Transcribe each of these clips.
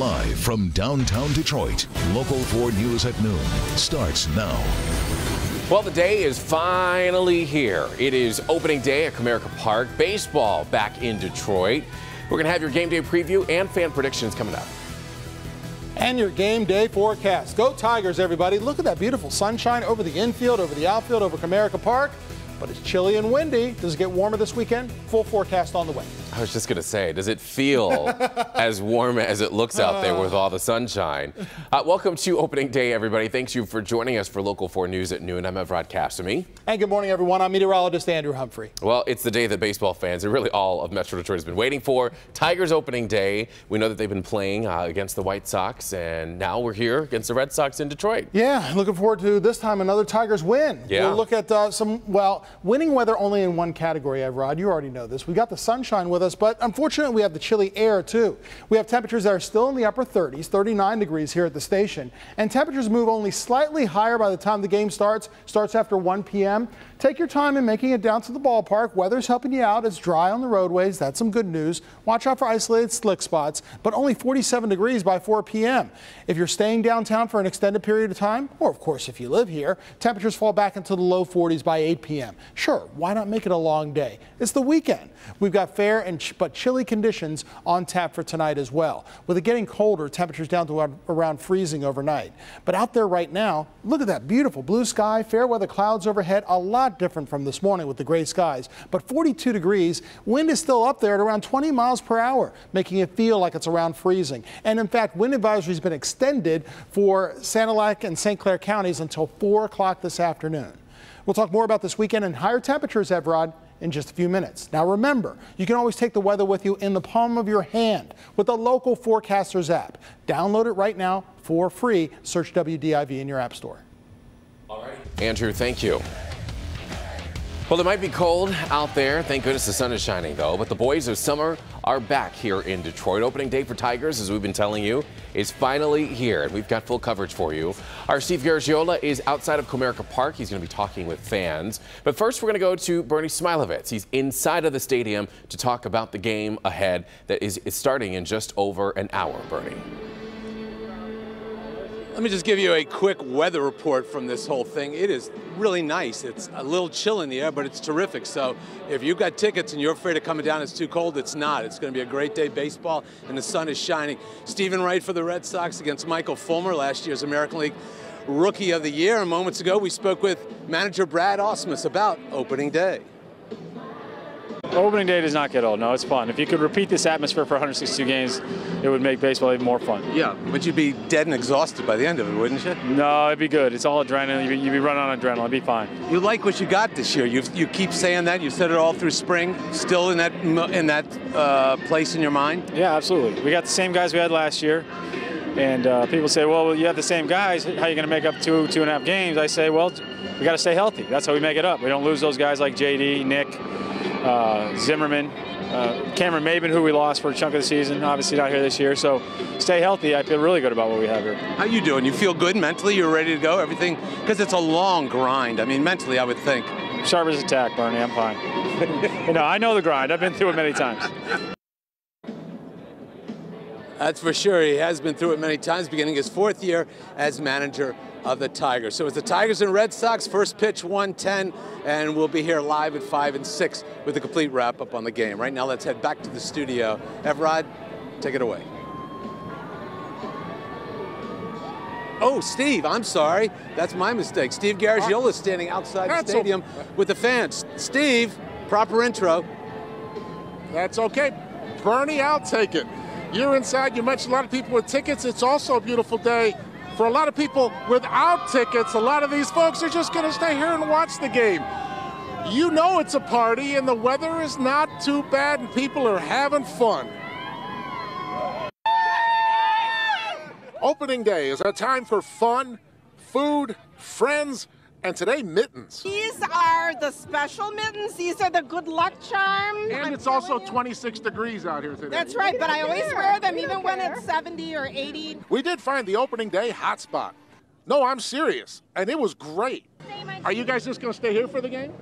Live from downtown Detroit, Local 4 News at noon starts now. Well, the day is finally here. It is opening day at Comerica Park. Baseball back in Detroit. We're going to have your game day preview and fan predictions coming up. And your game day forecast. Go Tigers, everybody. Look at that beautiful sunshine over the infield, over the outfield, over Comerica Park. But it's chilly and windy. Does it get warmer this weekend? Full forecast on the way. I was just going to say, does it feel as warm as it looks out there with all the sunshine? Welcome to opening day, everybody. Thanks you for joining us for Local 4 News at noon. I'm Evrod Kasimi. And good morning, everyone. I'm meteorologist Andrew Humphrey. Well, it's the day that baseball fans, and really all of Metro Detroit, has been waiting for. Tigers opening day. We know that they've been playing against the White Sox, and now we're here against the Red Sox in Detroit. Yeah, looking forward to this time another Tigers win. Yeah. We'll look at winning weather only in one category, Evrod. You already know this. We got the sunshine with us, but unfortunately we have the chilly air too. We have temperatures that are still in the upper 30s, 39 degrees here at the station, and temperatures move only slightly higher by the time the game starts after 1 p.m. Take your time in making it down to the ballpark. Weather's helping you out. It's dry on the roadways. That's some good news. Watch out for isolated slick spots, but only 47 degrees by 4 p.m. If you're staying downtown for an extended period of time, or of course if you live here, temperatures fall back into the low 40s by 8 p.m. Sure, why not make it a long day? It's the weekend. We've got fair but chilly conditions on tap for tonight as well. With it getting colder, temperatures down to around freezing overnight. But out there right now, look at that beautiful blue sky, fair weather clouds overhead, a lot different from this morning with the gray skies. But 42 degrees, wind is still up there at around 20 miles per hour, making it feel like it's around freezing. And in fact, wind advisory has been extended for Sanilac and St. Clair counties until 4 o'clock this afternoon. We'll talk more about this weekend and higher temperatures, Evrod, in just a few minutes. Now remember, you can always take the weather with you in the palm of your hand with the Local Forecasters app. Download it right now for free. Search WDIV in your app store. All right. Andrew, thank you. Well, it might be cold out there. Thank goodness the sun is shining, though. But the boys of summer are back here in Detroit. Opening day for Tigers, as we've been telling you, is finally here. And we've got full coverage for you. Our Steve Garagiola is outside of Comerica Park. He's going to be talking with fans. But first, we're going to go to Bernie Smilovitz. He's inside of the stadium to talk about the game ahead that is starting in just over an hour. Bernie. Let me just give you a quick weather report from this whole thing. It is really nice. It's a little chill in the air, but it's terrific. So if you've got tickets and you're afraid of coming down, it's too cold, it's not. It's going to be a great day baseball, and the sun is shining. Stephen Wright for the Red Sox against Michael Fulmer, last year's American League Rookie of the Year. And moments ago, we spoke with manager Brad Ausmus about opening day. Opening day does not get old. No, it's fun. If you could repeat this atmosphere for 162 games, it would make baseball even more fun. Yeah, but you'd be dead and exhausted by the end of it, wouldn't you? No, it'd be good. It's all adrenaline. You'd be running on adrenaline. It'd be fine. You like what you got this year. You keep saying that. You've said it all through spring. Still in that place in your mind? Yeah, absolutely. We got the same guys we had last year. And people say, well, you have the same guys. How are you going to make up two and a half games? I say, well, we got to stay healthy. That's how we make it up. We don't lose those guys like JD, Nick, Zimmerman, Cameron Maben, who we lost for a chunk of the season, obviously not here this year. So stay healthy. I feel really good about what we have here. How you doing? You feel good mentally? You're ready to go? Everything? Because it's a long grind. I mean, mentally, I would think. Sharp as a tack, Bernie. I'm fine. I know the grind. I've been through it many times. That's for sure. He has been through it many times, beginning his 4th year as manager of the Tigers. So it's the Tigers and Red Sox, first pitch 1:10, and we'll be here live at 5 and 6 with a complete wrap-up on the game. Right now, let's head back to the studio. Evrod, take it away. Oh, Steve, I'm sorry. That's my mistake. Steve Garagiola is standing outside the stadium with the fans. Steve, proper intro. That's okay. Bernie, I'll take it. You're inside. You mentioned a lot of people with tickets. It's also a beautiful day for a lot of people without tickets. A lot of these folks are just going to stay here and watch the game. You know it's a party, and the weather is not too bad, and people are having fun. Opening day is a time for fun, food, friends, and today, mittens. These are the special mittens. These are the good luck charms. And it's also 26 degrees out here today. That's right, but I always wear them even when it's 70 or 80. We did find the opening day hotspot. No, I'm serious, and it was great. Are you guys just going to stay here for the game?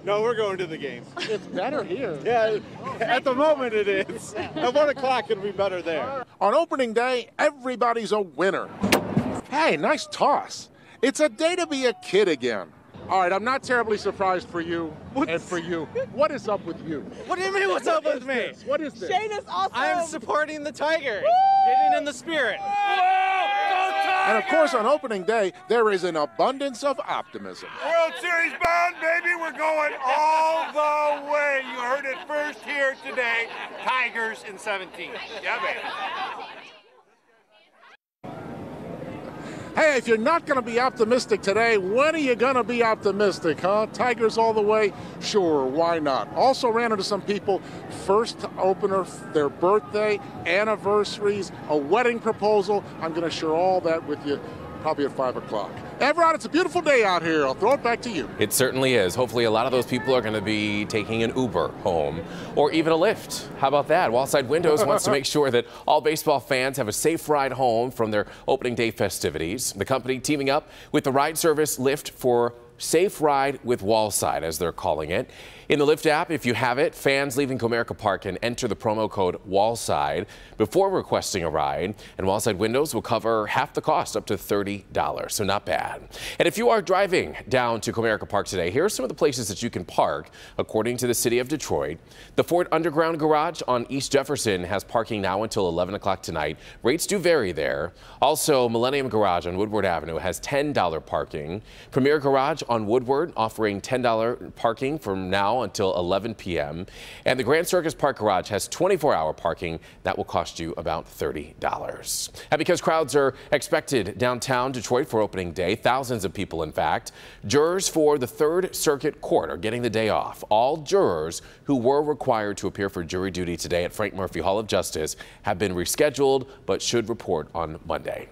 No, we're going to the game. It's better here. Yeah, at the moment it is. At 1 o'clock it'll be better there. On opening day, everybody's a winner. Hey, nice toss. It's a day to be a kid again. All right, I'm not terribly surprised for you and for you. What is up with you? What do you mean, what's up with me? What is this? Shane is awesome. I am supporting the Tigers. Getting in the spirit. And of course, on opening day, there is an abundance of optimism. World Series bound, baby. We're going all the way. You heard it first here today. Tigers in 17. Yeah, baby. Hey, if you're not going to be optimistic today, when are you going to be optimistic, huh? Tigers all the way? Sure, why not? Also ran into some people, first opener, their birthday, anniversaries, a wedding proposal. I'm going to share all that with you probably at 5 o'clock. Everett, it's a beautiful day out here. I'll throw it back to you. It certainly is. Hopefully a lot of those people are going to be taking an Uber home or even a Lyft. How about that? Wallside Windows wants to make sure that all baseball fans have a safe ride home from their opening day festivities. The company teaming up with the ride service Lyft for Safe Ride with Wallside, as they're calling it. In the Lyft app, if you have it, fans leaving Comerica Park can enter the promo code Wallside before requesting a ride, and Wallside Windows will cover half the cost, up to $30, so not bad. And if you are driving down to Comerica Park today, here are some of the places that you can park, according to the city of Detroit. The Ford Underground Garage on East Jefferson has parking now until 11 o'clock tonight. Rates do vary there. Also, Millennium Garage on Woodward Avenue has $10 parking. Premier Garage on Woodward offering $10 parking from now until 11 p.m. And the Grand Circus Park Garage has 24-hour parking. That will cost you about $30. And because crowds are expected downtown Detroit for opening day, thousands of people, in fact, jurors for the Third Circuit Court are getting the day off. All jurors who were required to appear for jury duty today at Frank Murphy Hall of Justice have been rescheduled, but should report on Monday.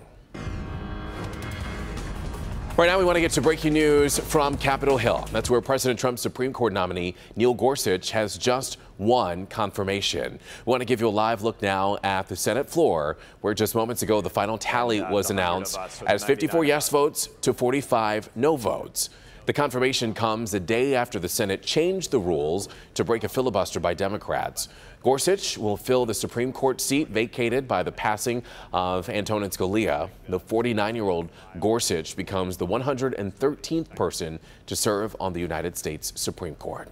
Right now, we want to get to breaking news from Capitol Hill. That's where President Trump's Supreme Court nominee, Neil Gorsuch, has just won confirmation. We want to give you a live look now at the Senate floor, where just moments ago the final tally was announced as 54 yes votes to 45 no votes. The confirmation comes the day after the Senate changed the rules to break a filibuster by Democrats. Gorsuch will fill the Supreme Court seat vacated by the passing of Antonin Scalia. The 49-year-old Gorsuch becomes the 113th person to serve on the United States Supreme Court.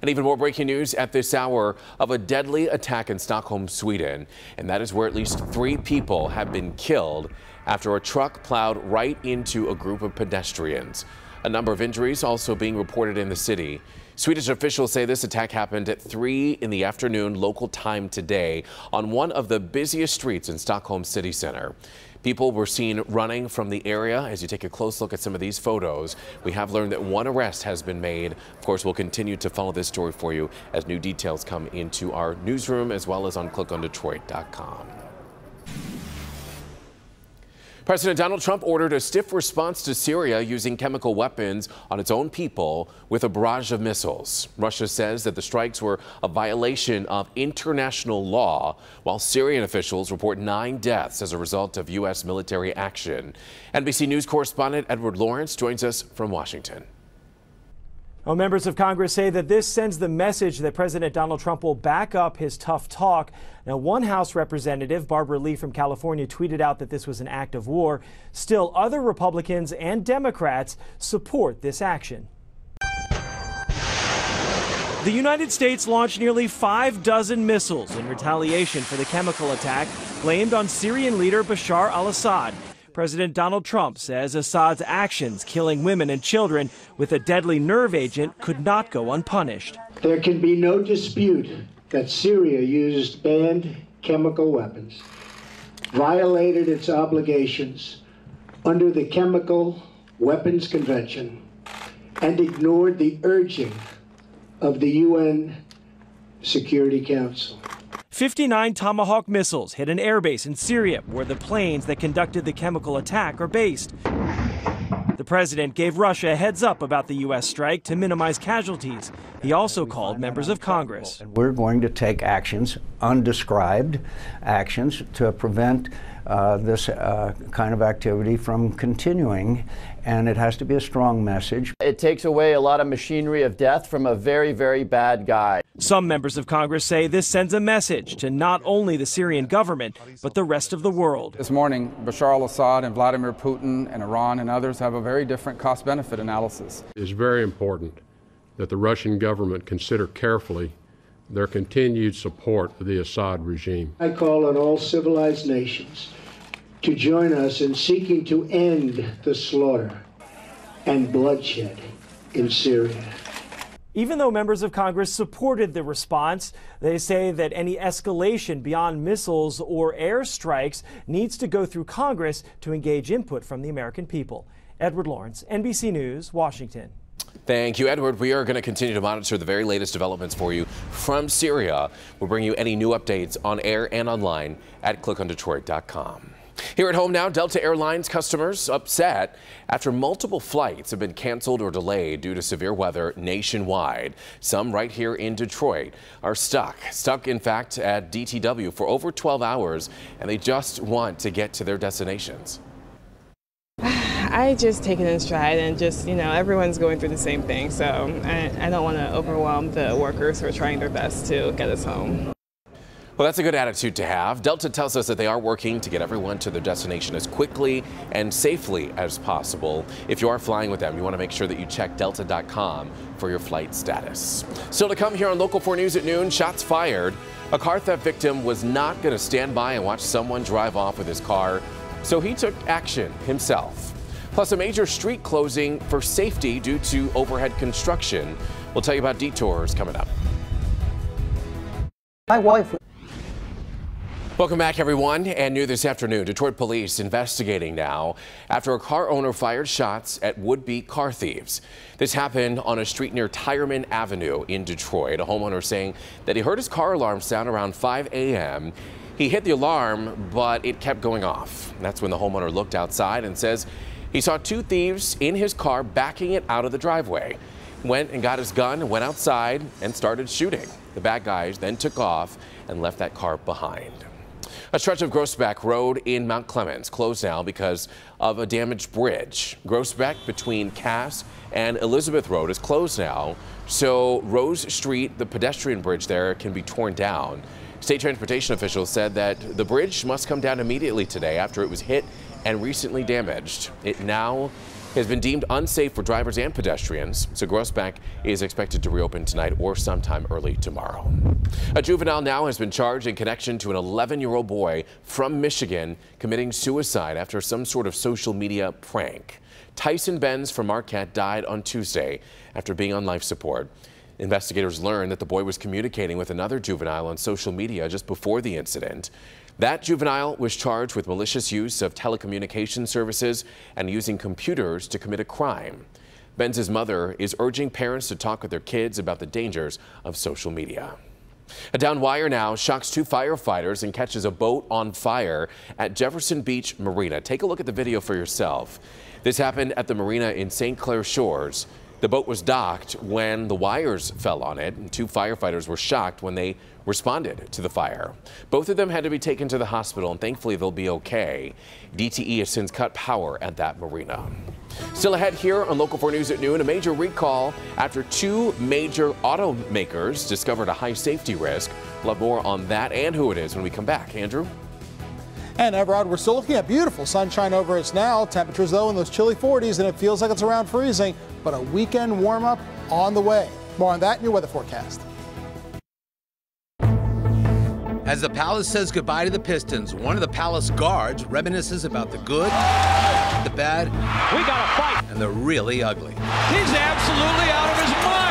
And even more breaking news at this hour of a deadly attack in Stockholm, Sweden. And that is where at least 3 people have been killed after a truck plowed right into a group of pedestrians. A number of injuries also being reported in the city. Swedish officials say this attack happened at 3 in the afternoon local time today on one of the busiest streets in Stockholm city center. People were seen running from the area. As you take a close look at some of these photos, we have learned that 1 arrest has been made. Of course, we'll continue to follow this story for you as new details come into our newsroom as well as on clickondetroit.com. President Donald Trump ordered a stiff response to Syria using chemical weapons on its own people with a barrage of missiles. Russia says that the strikes were a violation of international law, while Syrian officials report 9 deaths as a result of U.S. military action. NBC News correspondent Edward Lawrence joins us from Washington. Well, members of Congress say that this sends the message that President Donald Trump will back up his tough talk. Now, one House representative, Barbara Lee from California, tweeted out that this was an act of war. Still, other Republicans and Democrats support this action. The United States launched nearly 6 missiles in retaliation for the chemical attack blamed on Syrian leader Bashar al-Assad. President Donald Trump says Assad's actions, killing women and children with a deadly nerve agent, could not go unpunished. There can be no dispute that Syria used banned chemical weapons, violated its obligations under the Chemical Weapons Convention, and ignored the urging of the UN Security Council. 59 Tomahawk missiles hit an airbase in Syria, where the planes that conducted the chemical attack are based. The president gave Russia a heads up about the U.S. strike to minimize casualties. He also called members of Congress. We're going to take actions, undescribed actions, to prevent this kind of activity from continuing, and it has to be a strong message. It takes away a lot of machinery of death from a very, very bad guy. Some members of Congress say this sends a message to not only the Syrian government, but the rest of the world. This morning, Bashar al-Assad and Vladimir Putin and Iran and others have a very different cost-benefit analysis. It's very important that the Russian government consider carefully their continued support of the Assad regime. I call on all civilized nations to join us in seeking to end the slaughter and bloodshed in Syria. Even though members of Congress supported the response, they say that any escalation beyond missiles or airstrikes needs to go through Congress to engage input from the American people. Edward Lawrence, NBC News, Washington. Thank you, Edward. We are going to continue to monitor the very latest developments for you from Syria. We'll bring you any new updates on air and online at clickondetroit.com. Here at home now, Delta Airlines customers upset after multiple flights have been canceled or delayed due to severe weather nationwide. Some right here in Detroit are stuck in fact at DTW for over 12 hours, and they just want to get to their destinations. I just take it in stride and just, everyone's going through the same thing, so I don't want to overwhelm the workers who are trying their best to get us home. Well, that's a good attitude to have. Delta tells us that they are working to get everyone to their destination as quickly and safely as possible. If you are flying with them, you want to make sure that you check delta.com for your flight status. Still to come here on Local 4 News at noon, shots fired. A car theft victim was not going to stand by and watch someone drive off with his car, so he took action himself. Plus, a major street closing for safety due to overhead construction. We'll tell you about detours coming up. My wife. Welcome back, everyone. And new this afternoon, Detroit police investigating now after a car owner fired shots at would-be car thieves. This happened on a street near Tireman Avenue in Detroit. A homeowner saying that he heard his car alarm sound around 5 a.m. He hit the alarm, but it kept going off. That's when the homeowner looked outside and says he saw two thieves in his car backing it out of the driveway. Went and got his gun, went outside and started shooting. The bad guys then took off and left that car behind. A stretch of Groesbeck Road in Mount Clemens closed now because of a damaged bridge. Groesbeck between Cass and Elizabeth Road is closed now, so Rose Street, the pedestrian bridge there, can be torn down. State transportation officials said that the bridge must come down immediately today after it was hit and recently damaged. It now has been deemed unsafe for drivers and pedestrians, so Groesbeck is expected to reopen tonight or sometime early tomorrow. A juvenile now has been charged in connection to an 11-year-old boy from Michigan committing suicide after some sort of social media prank. Tyson Benz from Marquette died on Tuesday after being on life support. Investigators learned that the boy was communicating with another juvenile on social media just before the incident. That juvenile was charged with malicious use of telecommunication services and using computers to commit a crime. Benz's mother is urging parents to talk with their kids about the dangers of social media. A downed wire now shocks two firefighters and catches a boat on fire at Jefferson Beach Marina. Take a look at the video for yourself. This happened at the marina in St. Clair Shores. The boat was docked when the wires fell on it, and two firefighters were shocked when they responded to the fire. Both of them had to be taken to the hospital, and thankfully they'll be okay. DTE has since cut power at that marina. Still ahead here on Local 4 News at noon, a major recall after two major automakers discovered a high safety risk. We'll have more on that and who it is when we come back. Andrew? And Everard, we're still looking at beautiful sunshine over us now. Temperatures, though, in those chilly 40s, and it feels like it's around freezing, but a weekend warm-up on the way. More on that in your weather forecast. As the Palace says goodbye to the Pistons, one of the Palace guards reminisces about the good, the bad, We got a fight. and the really ugly. He's absolutely out of his mind.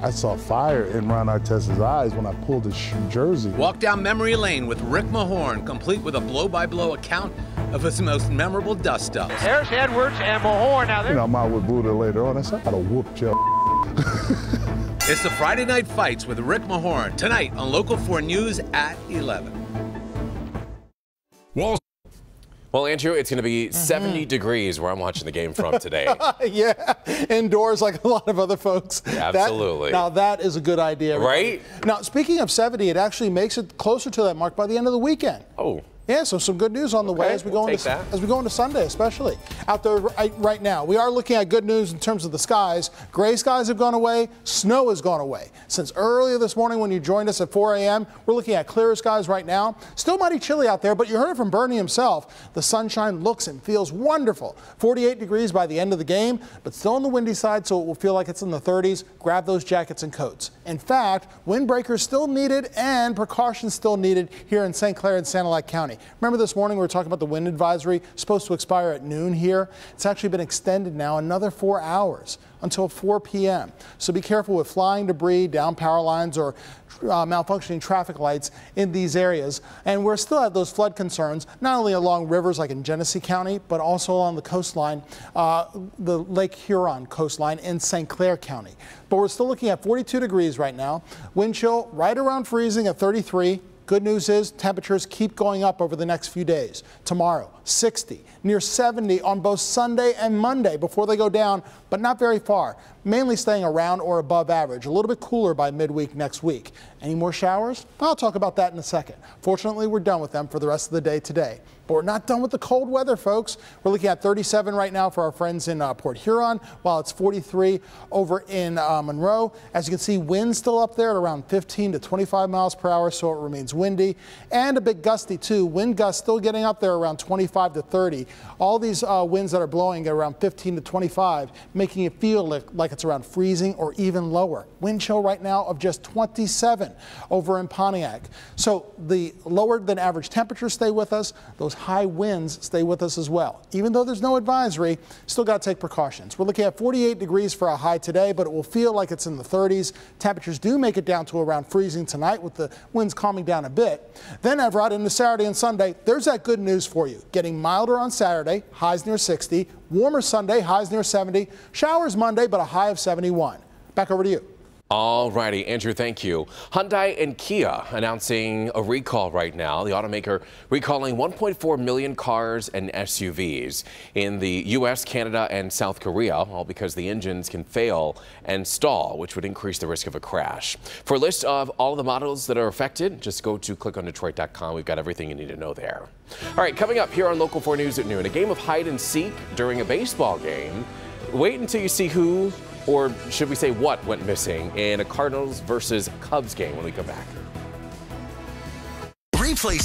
I saw fire in Ron Artest's eyes when I pulled his jersey. Walk down memory lane with Rick Mahorn, complete with a blow-by-blow account of his most memorable dust-ups. There's Edwards and Mahorn. Now You know, I'm out with Buddha later on. I said, I gotta whoop your It's the Friday Night Fights with Rick Mahorn, tonight on Local 4 News at 11. Well, Andrew, it's going to be 70 degrees where I'm watching the game from today. Yeah, indoors like a lot of other folks. Absolutely. Now that is a good idea. Right? Now, speaking of 70, it actually makes it closer to that mark by the end of the weekend. Oh. Yeah, so some good news on the way as we go into Sunday, especially out there right now. We are looking at good news in terms of the skies. Gray skies have gone away. Snow has gone away. Since earlier this morning when you joined us at 4 a.m., we're looking at clearer skies right now. Still mighty chilly out there, but you heard it from Bernie himself. The sunshine looks and feels wonderful. 48 degrees by the end of the game, but still on the windy side, so it will feel like it's in the 30s. Grab those jackets and coats. In fact, windbreakers still needed and precautions still needed here in St. Clair and Sanilac County. Remember this morning we were talking about the wind advisory, supposed to expire at noon here. It's actually been extended now another 4 hours until 4 p.m. So be careful with flying debris, down power lines, or malfunctioning traffic lights in these areas. And we're still at those flood concerns, not only along rivers like in Genesee County, but also along the coastline, the Lake Huron coastline in St. Clair County. But we're still looking at 42 degrees right now. Wind chill right around freezing at 33. Good news is temperatures keep going up over the next few days. Tomorrow, 60, near 70 on both Sunday and Monday before they go down, but not very far. Mainly staying around or above average. A little bit cooler by midweek next week. Any more showers? I'll talk about that in a second. Fortunately, we're done with them for the rest of the day today. But we're not done with the cold weather, folks. We're looking at 37 right now for our friends in Port Huron, while it's 43 over in Monroe. As you can see, winds still up there at around 15 to 25 miles per hour, so it remains windy. And a bit gusty, too. Wind gusts still getting up there around 25 to 30. All these winds that are blowing at around 15 to 25, making it feel like it's around freezing or even lower. Wind chill right now of just 27 over in Pontiac. So the lower than average temperatures stay with us. Those high winds stay with us as well. Even though there's no advisory, still got to take precautions. We're looking at 48 degrees for a high today, but it will feel like it's in the 30s. Temperatures do make it down to around freezing tonight with the winds calming down a bit. Then, Everett, into Saturday and Sunday, there's that good news for you. Getting milder on Saturday, highs near 60. Warmer Sunday, highs near 70. Showers Monday, but a high of 71. Back over to you. All righty, Andrew, thank you. Hyundai and Kia announcing a recall right now. The automaker recalling 1.4 million cars and SUVs in the U.S., Canada, and South Korea, all because the engines can fail and stall, which would increase the risk of a crash. For a list of all of the models that are affected, just go to clickondetroit.com. We've got everything you need to know there. All right, coming up here on Local 4 News at noon, a game of hide and seek during a baseball game. Wait until you see who, or should we say what, went missing in a Cardinals versus Cubs game when we come back. Replay